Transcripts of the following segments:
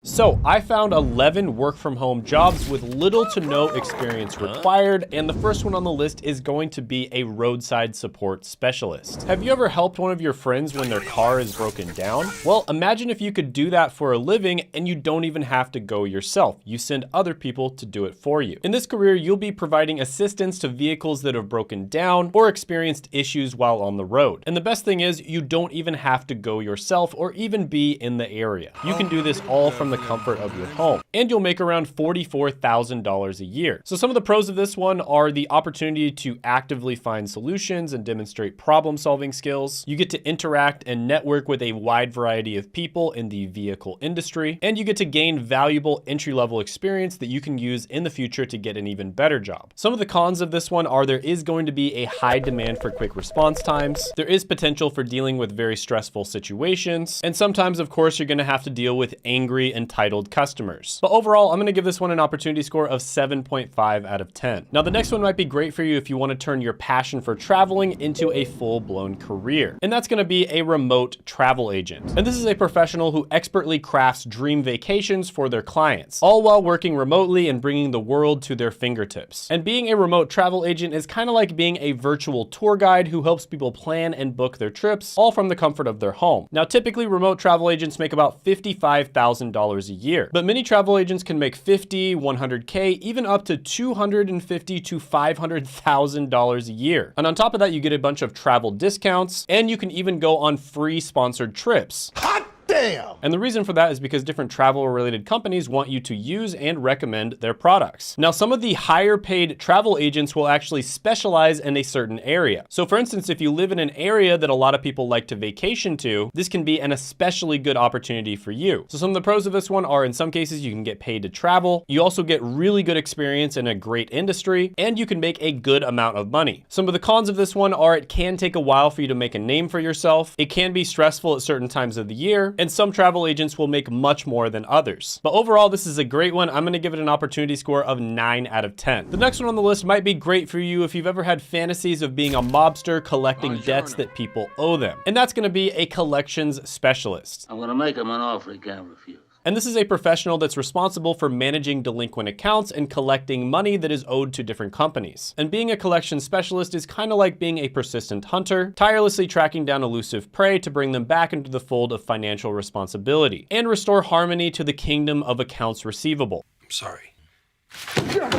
So I found 11 work from home jobs with little to no experience required, and the first one on the list is going to be a roadside support specialist. Have you ever helped one of your friends when their car is broken down? Well, imagine if you could do that for a living and you don't even have to go yourself. You send other people to do it for you. In this career, you'll be providing assistance to vehicles that have broken down or experienced issues while on the road. And the best thing is you don't even have to go yourself or even be in the area. You can do this all from the comfort of your home, and you'll make around $44,000 a year. So some of the pros of this one are the opportunity to actively find solutions and demonstrate problem-solving skills. You get to interact and network with a wide variety of people in the vehicle industry, and you get to gain valuable entry-level experience that you can use in the future to get an even better job. Some of the cons of this one are there is going to be a high demand for quick response times. There is potential for dealing with very stressful situations, and sometimes, of course, you're going to have to deal with angry, entitled customers. But overall, I'm going to give this one an opportunity score of 7.5 out of 10. Now, the next one might be great for you if you want to turn your passion for traveling into a full-blown career, and that's going to be a remote travel agent. And this is a professional who expertly crafts dream vacations for their clients, all while working remotely and bringing the world to their fingertips. And being a remote travel agent is kind of like being a virtual tour guide who helps people plan and book their trips, all from the comfort of their home. Now, typically, remote travel agents make about $55,000 a year, but many travel agents can make $50,000, $100K, even up to $250,000 to $500,000 a year. And on top of that, you get a bunch of travel discounts, and you can even go on free sponsored trips. Damn. And the reason for that is because different travel-related companies want you to use and recommend their products. Now, some of the higher paid travel agents will actually specialize in a certain area. So for instance, if you live in an area that a lot of people like to vacation to, this can be an especially good opportunity for you. So some of the pros of this one are, in some cases, you can get paid to travel. You also get really good experience in a great industry, and you can make a good amount of money. Some of the cons of this one are it can take a while for you to make a name for yourself. It can be stressful at certain times of the year, and some travel agents will make much more than others. But overall, this is a great one. I'm going to give it an opportunity score of 9 out of 10. The next one on the list might be great for you if you've ever had fantasies of being a mobster collecting debts that people owe them. And that's going to be a collections specialist. I'm going to make him an offer he can't refuse. And this is a professional that's responsible for managing delinquent accounts and collecting money that is owed to different companies. And being a collection specialist is kind of like being a persistent hunter, tirelessly tracking down elusive prey to bring them back into the fold of financial responsibility and restore harmony to the kingdom of accounts receivable. I'm sorry.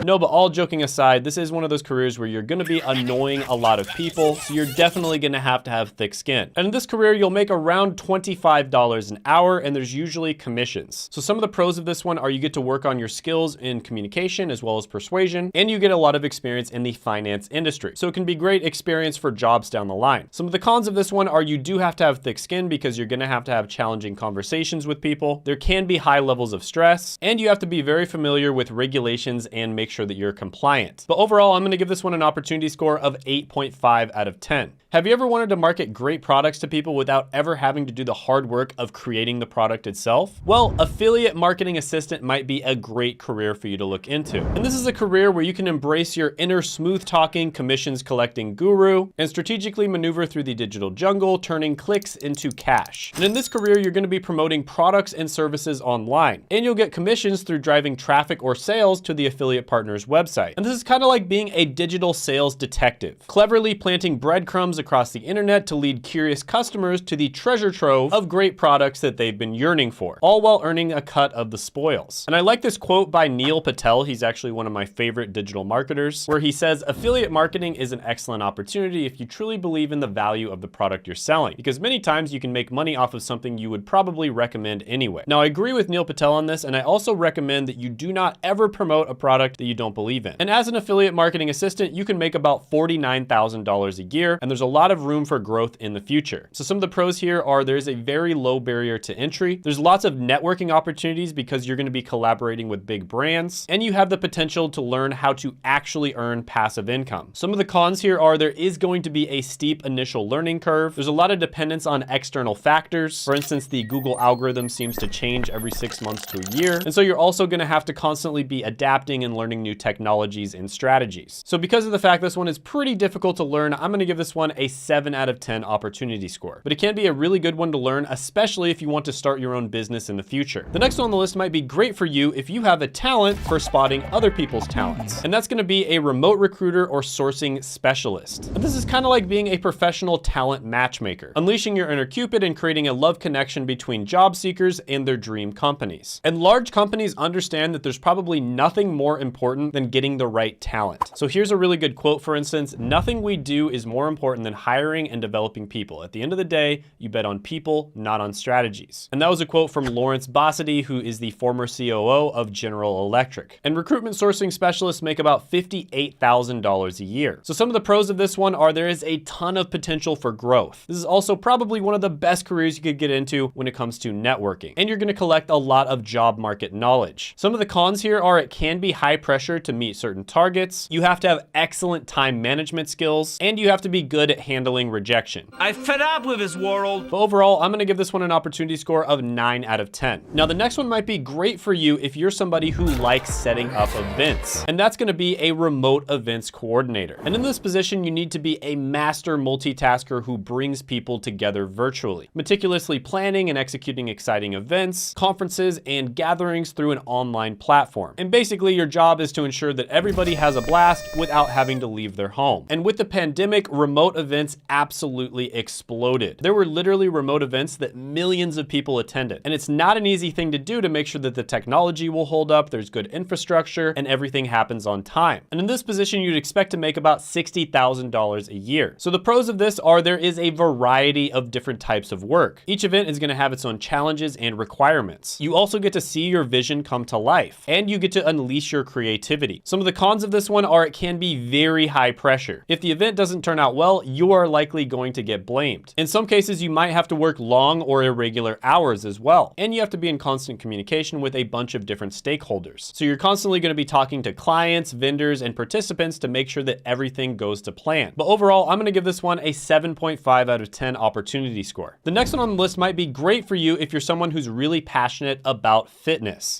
No, but all joking aside, this is one of those careers where you're going to be annoying a lot of people, so you're definitely going to have thick skin. And in this career, you'll make around $25 an hour, and there's usually commissions. So some of the pros of this one are you get to work on your skills in communication as well as persuasion, and you get a lot of experience in the finance industry. So it can be great experience for jobs down the line. Some of the cons of this one are you do have to have thick skin because you're going to have challenging conversations with people. There can be high levels of stress, and you have to be very familiar with regulations and make sure that you're compliant. But overall, I'm going to give this one an opportunity score of 8.5 out of 10. Have you ever wanted to market great products to people without ever having to do the hard work of creating the product itself? Well, affiliate marketing assistant might be a great career for you to look into. And this is a career where you can embrace your inner smooth-talking, commissions-collecting guru and strategically maneuver through the digital jungle, turning clicks into cash. And in this career, you're going to be promoting products and services online, and you'll get commissions through driving traffic or sales to the affiliate partner's website. And this is kind of like being a digital sales detective, cleverly planting breadcrumbs across the internet to lead curious customers to the treasure trove of great products that they've been yearning for, all while earning a cut of the spoils. And I like this quote by Neil Patel. He's actually one of my favorite digital marketers, where he says, affiliate marketing is an excellent opportunity if you truly believe in the value of the product you're selling, because many times you can make money off of something you would probably recommend anyway. Now, I agree with Neil Patel on this, and I also recommend that you do not ever promote a product that you don't believe in. And as an affiliate marketing assistant, you can make about $49,000 a year, and there's a lot of room for growth in the future. So some of the pros here are there's a very low barrier to entry. There's lots of networking opportunities because you're going to be collaborating with big brands, and you have the potential to learn how to actually earn passive income. Some of the cons here are there is going to be a steep initial learning curve. There's a lot of dependence on external factors. For instance, the Google algorithm seems to change every 6 months to a year. And so you're also going to have to constantly be adapting adapting and learning new technologies and strategies. So because of the fact this one is pretty difficult to learn, I'm gonna give this one a 7 out of 10 opportunity score. But it can be a really good one to learn, especially if you want to start your own business in the future. The next one on the list might be great for you if you have a talent for spotting other people's talents. And that's gonna be a remote recruiter or sourcing specialist. And this is kind of like being a professional talent matchmaker, unleashing your inner Cupid and creating a love connection between job seekers and their dream companies. And large companies understand that there's probably nothing more important than getting the right talent. So here's a really good quote, for instance: "Nothing we do is more important than hiring and developing people. At the end of the day, you bet on people, not on strategies." And that was a quote from Lawrence Bossidy, who is the former COO of General Electric. And recruitment sourcing specialists make about $58,000 a year. So some of the pros of this one are there is a ton of potential for growth. This is also probably one of the best careers you could get into when it comes to networking. And you're gonna collect a lot of job market knowledge. Some of the cons here are it can be high pressure to meet certain targets. You have to have excellent time management skills, and you have to be good at handling rejection. I'm fed up with this world. But overall, I'm gonna give this one an opportunity score of 9 out of 10. Now, the next one might be great for you if you're somebody who likes setting up events. And that's gonna be a remote events coordinator. And in this position, you need to be a master multitasker who brings people together virtually, meticulously planning and executing exciting events, conferences, and gatherings through an online platform. And basically, your job is to ensure that everybody has a blast without having to leave their home. And with the pandemic, remote events absolutely exploded. There were literally remote events that millions of people attended. And it's not an easy thing to do to make sure that the technology will hold up, there's good infrastructure, and everything happens on time. And in this position, you'd expect to make about $60,000 a year. So the pros of this are there is a variety of different types of work. Each event is gonna have its own challenges and requirements. You also get to see your vision come to life, and you get to unleash your creativity. Some of the cons of this one are it can be very high pressure. If the event doesn't turn out well, you are likely going to get blamed. In some cases, you might have to work long or irregular hours as well. And you have to be in constant communication with a bunch of different stakeholders. So you're constantly gonna be talking to clients, vendors, and participants to make sure that everything goes to plan. But overall, I'm gonna give this one a 7.5 out of 10 opportunity score. The next one on the list might be great for you if you're someone who's really passionate about fitness.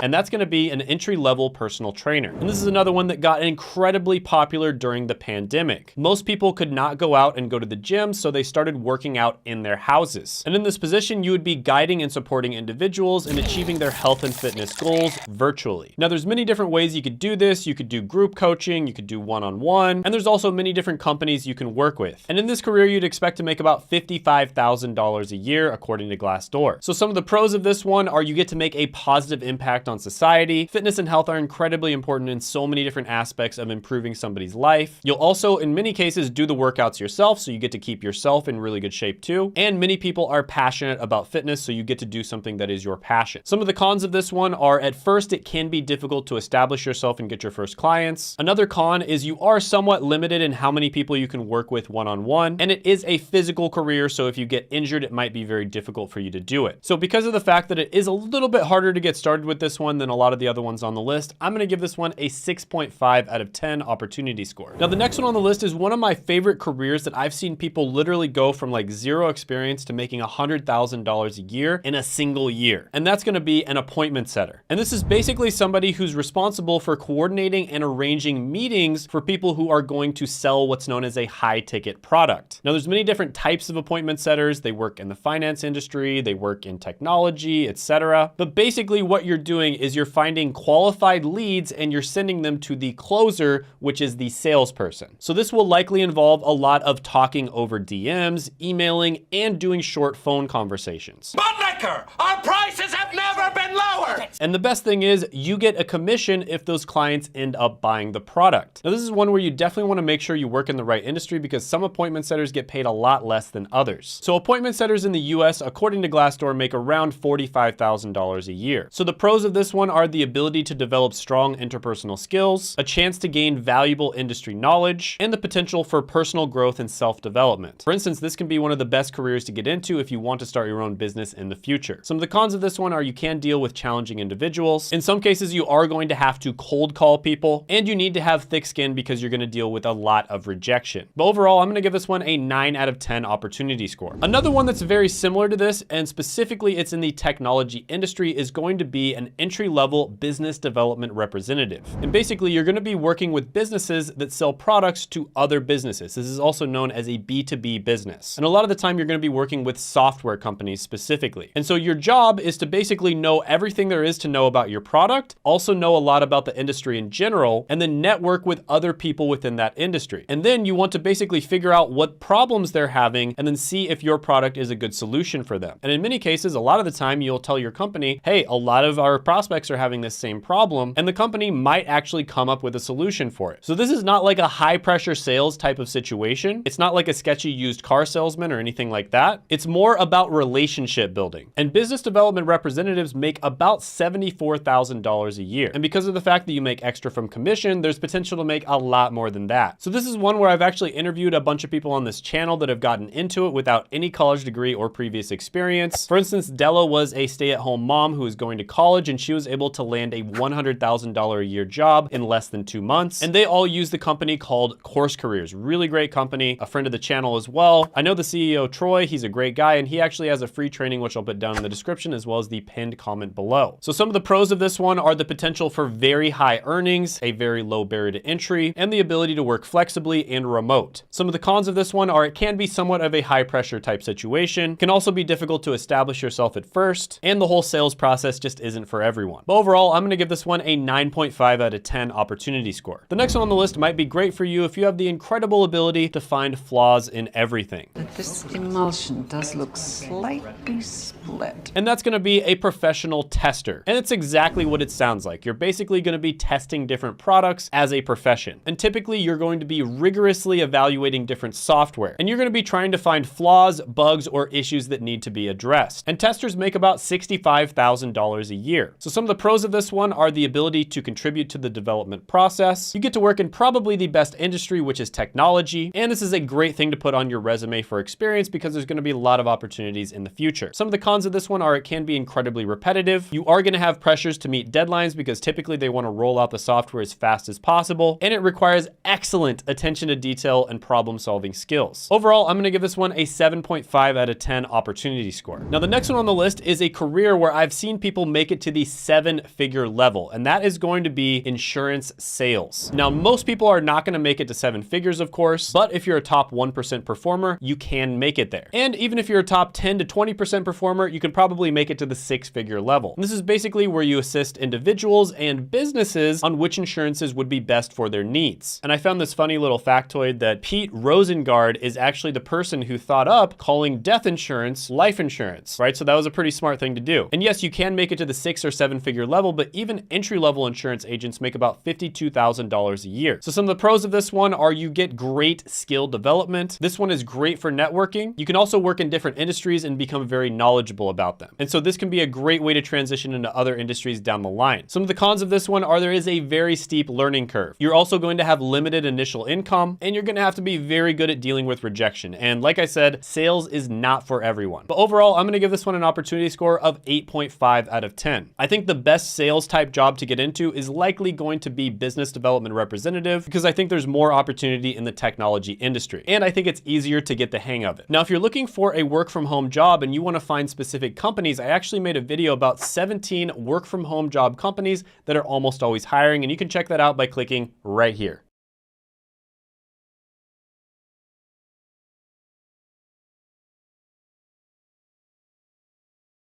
And that's gonna be an entry-level personal trainer. And this is another one that got incredibly popular during the pandemic. Most people could not go out and go to the gym, so they started working out in their houses. And in this position, you would be guiding and supporting individuals in achieving their health and fitness goals virtually. Now, there's many different ways you could do this. You could do group coaching, you could do one-on-one, and there's also many different companies you can work with. And in this career, you'd expect to make about $55,000 a year, according to Glassdoor. So some of the pros of this one are you get to make a positive impact on society. Fitness and health are incredibly important in so many different aspects of improving somebody's life. You'll also, in many cases, do the workouts yourself, so you get to keep yourself in really good shape too. And many people are passionate about fitness, so you get to do something that is your passion. Some of the cons of this one are at first, it can be difficult to establish yourself and get your first clients. Another con is you are somewhat limited in how many people you can work with one-on-one, and it is a physical career, so if you get injured, it might be very difficult for you to do it. So because of the fact that it is a little bit harder to get started with this one than a lot of the other ones on the list, I'm gonna give this one a 6.5 out of 10 opportunity score. Now, the next one on the list is one of my favorite careers that I've seen people literally go from like zero experience to making $100,000 a year in a single year. And that's gonna be an appointment setter. And this is basically somebody who's responsible for coordinating and arranging meetings for people who are going to sell what's known as a high ticket product. Now, there's many different types of appointment setters. They work in the finance industry, they work in technology, etc. But basically what you're doing is you're finding qualified leads and you're sending them to the closer, which is the salesperson. So this will likely involve a lot of talking over DMs, emailing, and doing short phone conversations. Buttlicker, our prices have never been lower. And the best thing is you get a commission if those clients end up buying the product. Now, this is one where you definitely want to make sure you work in the right industry because some appointment setters get paid a lot less than others. So appointment setters in the US, according to Glassdoor, make around $45,000 a year. So the pros of this one are the ability to develop strong interpersonal skills, a chance to gain valuable industry knowledge, and the potential for personal growth and self-development. For instance, this can be one of the best careers to get into if you want to start your own business in the future. Some of the cons of this one are you can deal with challenging individuals. In some cases, you are going to have to cold call people, and you need to have thick skin because you're going to deal with a lot of rejection. But overall, I'm going to give this one a 9 out of 10 opportunity score. Another one that's very similar to this, and specifically it's in the technology industry, is going to be an entry-level business development representative. And basically, you're going to be working with businesses that sell products to other businesses. This is also known as a B2B business. And a lot of the time, you're going to be working with software companies specifically. And so your job is to basically know everything there is to know about your product, also know a lot about the industry in general, and then network with other people within that industry. And then you want to basically figure out what problems they're having and then see if your product is a good solution for them. And in many cases, a lot of the time you'll tell your company, hey, a lot of our prospects are having this same problem, and the company might actually come up with a solution for it. So this is not like a high pressure sales type of situation. It's not like a sketchy used car salesman or anything like that. It's more about relationship building. And business development representatives make about $74,000 a year. And because of the fact that you make extra from commission, there's potential to make a lot more than that. So this is one where I've actually interviewed a bunch of people on this channel that have gotten into it without any college degree or previous experience. For instance, Della was a stay-at-home mom who was going to college, and she was able to land a $100,000 a year job in less than 2 months. And they all use the company called Course Careers. Really great company, a friend of the channel as well. I know the CEO, Troy, he's a great guy, and he actually has a free training, which I'll put down in the description as well as the pinned comment below. So some of the pros of this one are the potential for very high earnings, a very low barrier to entry, and the ability to work flexibly and remote. Some of the cons of this one are it can be somewhat of a high pressure type situation, can also be difficult to establish yourself at first, and the whole sales process just isn't for everyone. But overall, I'm gonna give this one a 9.5 out of 10 opportunity score. The next one on the list might be great for you if you have the incredible ability to find flaws in everything. This emulsion does look slightly split. And that's gonna be a professional tester. And it's exactly what it sounds like. You're basically gonna be testing different products as a profession. And typically you're going to be rigorously evaluating different software. And you're gonna be trying to find flaws, bugs, or issues that need to be addressed. And testers make about $65,000 a year. So some of the pros of this one are the ability to contribute to the development process. You get to work in probably the best industry, which is technology. And this is a great thing to put on your resume for experience because there's gonna be a lot of opportunities in the future. Some of the cons of this one are it can be incredibly repetitive. You are gonna have pressures to meet deadlines because typically they wanna roll out the software as fast as possible. And it requires excellent attention to detail and problem solving skills. Overall, I'm gonna give this one a 7.5 out of 10 opportunity score. Now the next one on the list is a career where I've seen people make it to the 7-figure level, and that is going to be insurance sales. Now most people are not gonna make it to 7 figures, of course, but if you're a top 1% performer, you can make it there. And even if you're a top 10 to 20% performer, you can probably make it to the 6-figure level. And this is basically where you assist individuals and businesses on which insurances would be best for their needs. And I found this funny little factoid that Pete Rosengard is actually the person who thought up calling death insurance life insurance, right? So that was a pretty smart thing to do. And yes, you can make it to the 6 or 7 figure level, but even entry-level insurance agents make about $52,000 a year. So some of the pros of this one are you get great skill development. This one is great for networking. You can also work in different industries and become very knowledgeable about them. And so this can be a great way to transition into other industries down the line. Some of the cons of this one are there is a very steep learning curve. You're also going to have limited initial income, and you're gonna have to be very good at dealing with rejection. And like I said, sales is not for everyone. But overall, I'm gonna give this one an opportunity score of 8.5 out of 10. I think the best sales type job to get into is likely going to be business development representative because I think there's more opportunity in the technology industry. And I think it's easier to get the hang of it. Now, if you're looking for a work from home job and you wanna find specific companies, I actually made a video about 17 work from home job companies that are almost always hiring, and you can check that out by clicking right here.